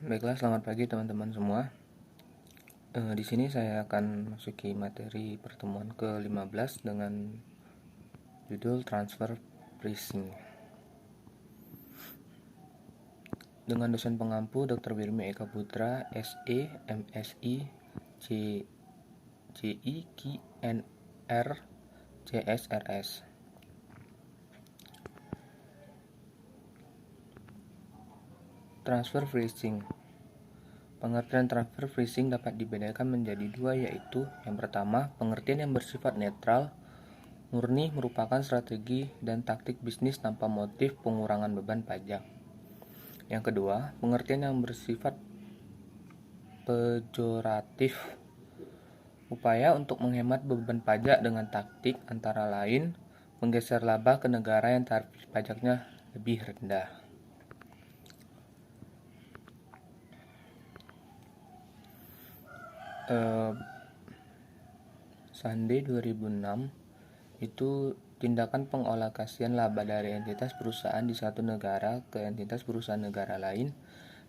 Baiklah, selamat pagi teman-teman semua. Di sini saya akan masuki materi pertemuan ke-15 dengan judul Transfer Pricing. Dengan dosen pengampu Dr. Wirmi Eka Putra, SE, MSI, JI, KNR, CSRS. Transfer Pricing. Pengertian transfer pricing dapat dibedakan menjadi dua, yaitu yang pertama, pengertian yang bersifat netral, murni merupakan strategi dan taktik bisnis tanpa motif pengurangan beban pajak. Yang kedua, pengertian yang bersifat pejoratif, upaya untuk menghemat beban pajak dengan taktik antara lain menggeser laba ke negara yang tarif pajaknya lebih rendah. Sande 2006 itu tindakan pengalokasian laba dari entitas perusahaan di satu negara ke entitas perusahaan negara lain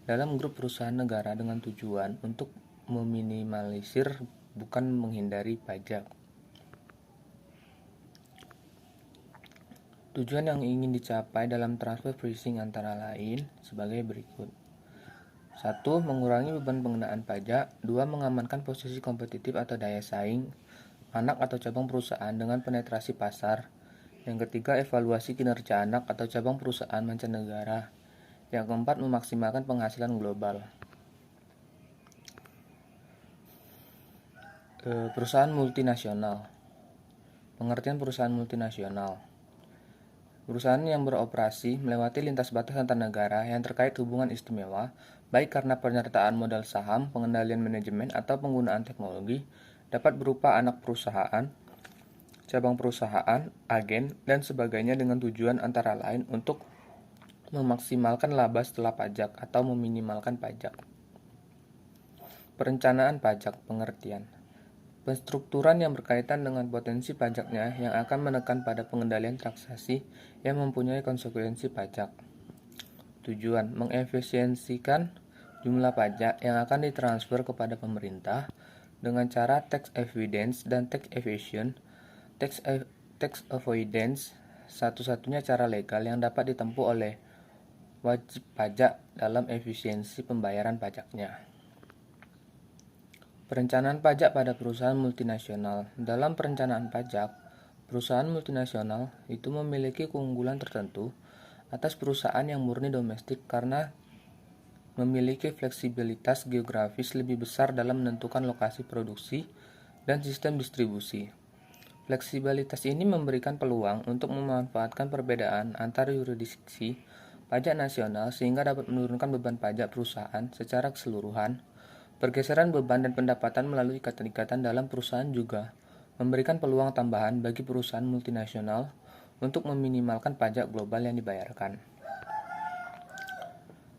dalam grup perusahaan negara dengan tujuan untuk meminimalisir bukan menghindari pajak. Tujuan yang ingin dicapai dalam transfer pricing antara lain sebagai berikut. 1. Mengurangi beban pengenaan pajak. 2. Mengamankan posisi kompetitif atau daya saing anak atau cabang perusahaan dengan penetrasi pasar. Yang ketiga, evaluasi kinerja anak atau cabang perusahaan mancanegara. Yang keempat, memaksimalkan penghasilan global. Perusahaan multinasional. Pengertian perusahaan multinasional: perusahaan yang beroperasi melewati lintas batas antar negara yang terkait hubungan istimewa, baik karena penyertaan modal saham, pengendalian manajemen, atau penggunaan teknologi, dapat berupa anak perusahaan, cabang perusahaan, agen, dan sebagainya dengan tujuan antara lain untuk memaksimalkan laba setelah pajak atau meminimalkan pajak. Perencanaan pajak. Pengertian: penstrukturan yang berkaitan dengan potensi pajaknya yang akan menekan pada pengendalian transaksi yang mempunyai konsekuensi pajak. Tujuan: mengefisiensikan jumlah pajak yang akan ditransfer kepada pemerintah dengan cara tax avoidance dan tax evasion. Tax avoidance satu-satunya cara legal yang dapat ditempuh oleh wajib pajak dalam efisiensi pembayaran pajaknya. Perencanaan pajak pada perusahaan multinasional. Dalam perencanaan pajak, perusahaan multinasional itu memiliki keunggulan tertentu atas perusahaan yang murni domestik karena memiliki fleksibilitas geografis lebih besar dalam menentukan lokasi produksi dan sistem distribusi. Fleksibilitas ini memberikan peluang untuk memanfaatkan perbedaan antar yurisdiksi pajak nasional sehingga dapat menurunkan beban pajak perusahaan secara keseluruhan. Pergeseran beban dan pendapatan melalui ikatan-ikatan dalam perusahaan juga memberikan peluang tambahan bagi perusahaan multinasional untuk meminimalkan pajak global yang dibayarkan.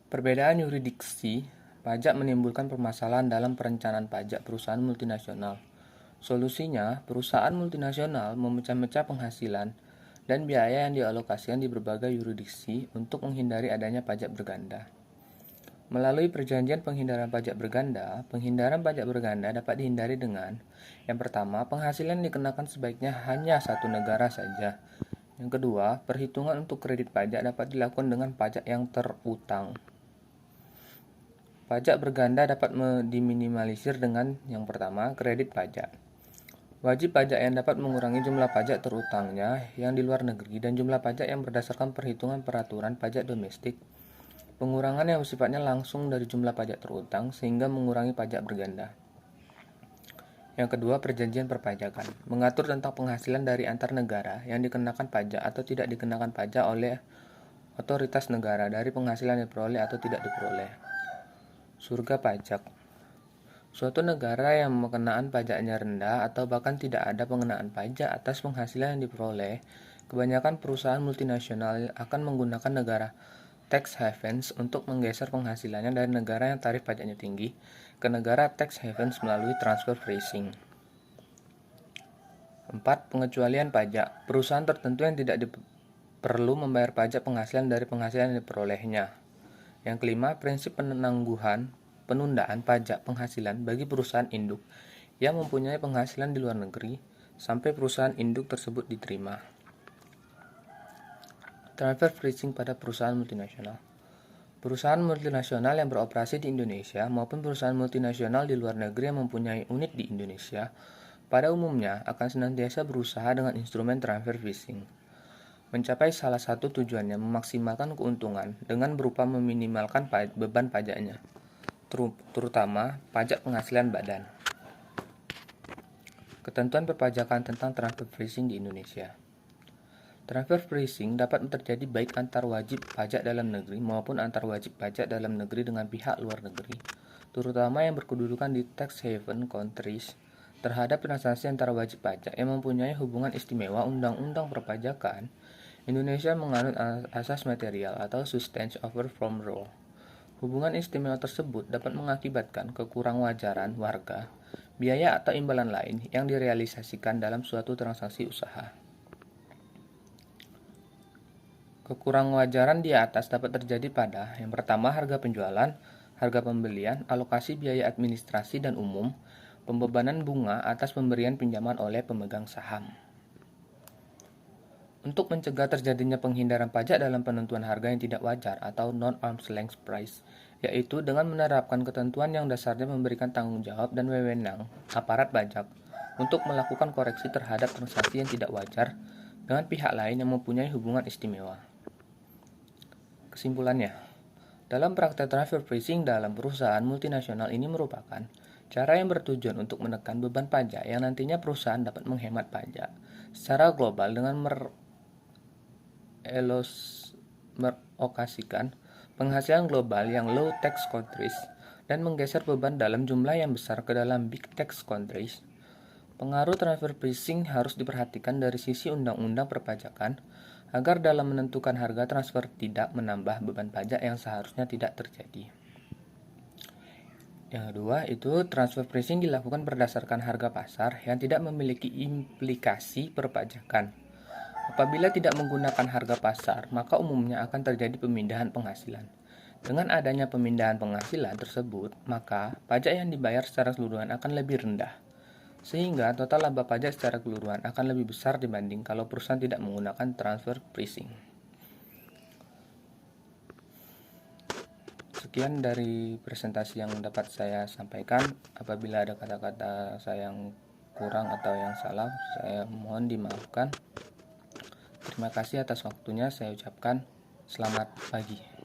Perbedaan yurisdiksi pajak menimbulkan permasalahan dalam perencanaan pajak perusahaan multinasional. Solusinya, perusahaan multinasional memecah-mecah penghasilan dan biaya yang dialokasikan di berbagai yurisdiksi untuk menghindari adanya pajak berganda. Melalui perjanjian penghindaran pajak berganda dapat dihindari dengan: yang pertama, penghasilan dikenakan sebaiknya hanya satu negara saja. Yang kedua, perhitungan untuk kredit pajak dapat dilakukan dengan pajak yang terutang. Pajak berganda dapat diminimalisir dengan: yang pertama, kredit pajak. Wajib pajak yang dapat mengurangi jumlah pajak terutangnya yang di luar negeri dan jumlah pajak yang berdasarkan perhitungan peraturan pajak domestik. Pengurangan yang sifatnya langsung dari jumlah pajak terutang sehingga mengurangi pajak berganda. Yang kedua, perjanjian perpajakan. Mengatur tentang penghasilan dari antar negara yang dikenakan pajak atau tidak dikenakan pajak oleh otoritas negara dari penghasilan yang diperoleh atau tidak diperoleh. Surga pajak. Suatu negara yang pengenaan pajaknya rendah atau bahkan tidak ada pengenaan pajak atas penghasilan yang diperoleh, kebanyakan perusahaan multinasional akan menggunakan negara tax havens untuk menggeser penghasilannya dari negara yang tarif pajaknya tinggi ke negara tax havens melalui transfer pricing. 4. Pengecualian pajak. Perusahaan tertentu yang tidak perlu membayar pajak penghasilan dari penghasilan yang diperolehnya. Yang kelima, prinsip penundaan pajak penghasilan bagi perusahaan induk yang mempunyai penghasilan di luar negeri sampai perusahaan induk tersebut diterima. Transfer pricing pada perusahaan multinasional. Perusahaan multinasional yang beroperasi di Indonesia maupun perusahaan multinasional di luar negeri yang mempunyai unit di Indonesia pada umumnya akan senantiasa berusaha dengan instrumen transfer pricing. Mencapai salah satu tujuannya memaksimalkan keuntungan dengan berupa meminimalkan beban pajaknya, terutama pajak penghasilan badan. Ketentuan perpajakan tentang transfer pricing di Indonesia. Transfer pricing dapat terjadi baik antar wajib pajak dalam negeri maupun antar wajib pajak dalam negeri dengan pihak luar negeri, terutama yang berkedudukan di tax haven countries, terhadap transaksi antara wajib pajak yang mempunyai hubungan istimewa undang-undang perpajakan. Indonesia menganut asas material atau substance over form rule. Hubungan istimewa tersebut dapat mengakibatkan kekurangwajaran warga, biaya atau imbalan lain yang direalisasikan dalam suatu transaksi usaha. Kekurangwajaran di atas dapat terjadi pada yang pertama harga penjualan, harga pembelian, alokasi biaya administrasi dan umum, pembebanan bunga atas pemberian pinjaman oleh pemegang saham. Untuk mencegah terjadinya penghindaran pajak dalam penentuan harga yang tidak wajar atau non-arm's length price, yaitu dengan menerapkan ketentuan yang dasarnya memberikan tanggung jawab dan wewenang aparat pajak untuk melakukan koreksi terhadap transaksi yang tidak wajar dengan pihak lain yang mempunyai hubungan istimewa. Kesimpulannya, dalam praktek transfer pricing dalam perusahaan multinasional ini merupakan cara yang bertujuan untuk menekan beban pajak yang nantinya perusahaan dapat menghemat pajak secara global dengan merelokasikan penghasilan global yang low tax countries dan menggeser beban dalam jumlah yang besar ke dalam big tax countries. Pengaruh transfer pricing harus diperhatikan dari sisi undang-undang perpajakan agar dalam menentukan harga transfer tidak menambah beban pajak yang seharusnya tidak terjadi. Yang kedua, itu transfer pricing dilakukan berdasarkan harga pasar yang tidak memiliki implikasi perpajakan. Apabila tidak menggunakan harga pasar, maka umumnya akan terjadi pemindahan penghasilan. Dengan adanya pemindahan penghasilan tersebut, maka pajak yang dibayar secara keseluruhan akan lebih rendah. Sehingga total laba pajak secara keseluruhan akan lebih besar dibanding kalau perusahaan tidak menggunakan transfer pricing. Sekian dari presentasi yang dapat saya sampaikan. Apabila ada kata-kata saya yang kurang atau yang salah, saya mohon dimaafkan. Terima kasih atas waktunya. Saya ucapkan selamat pagi.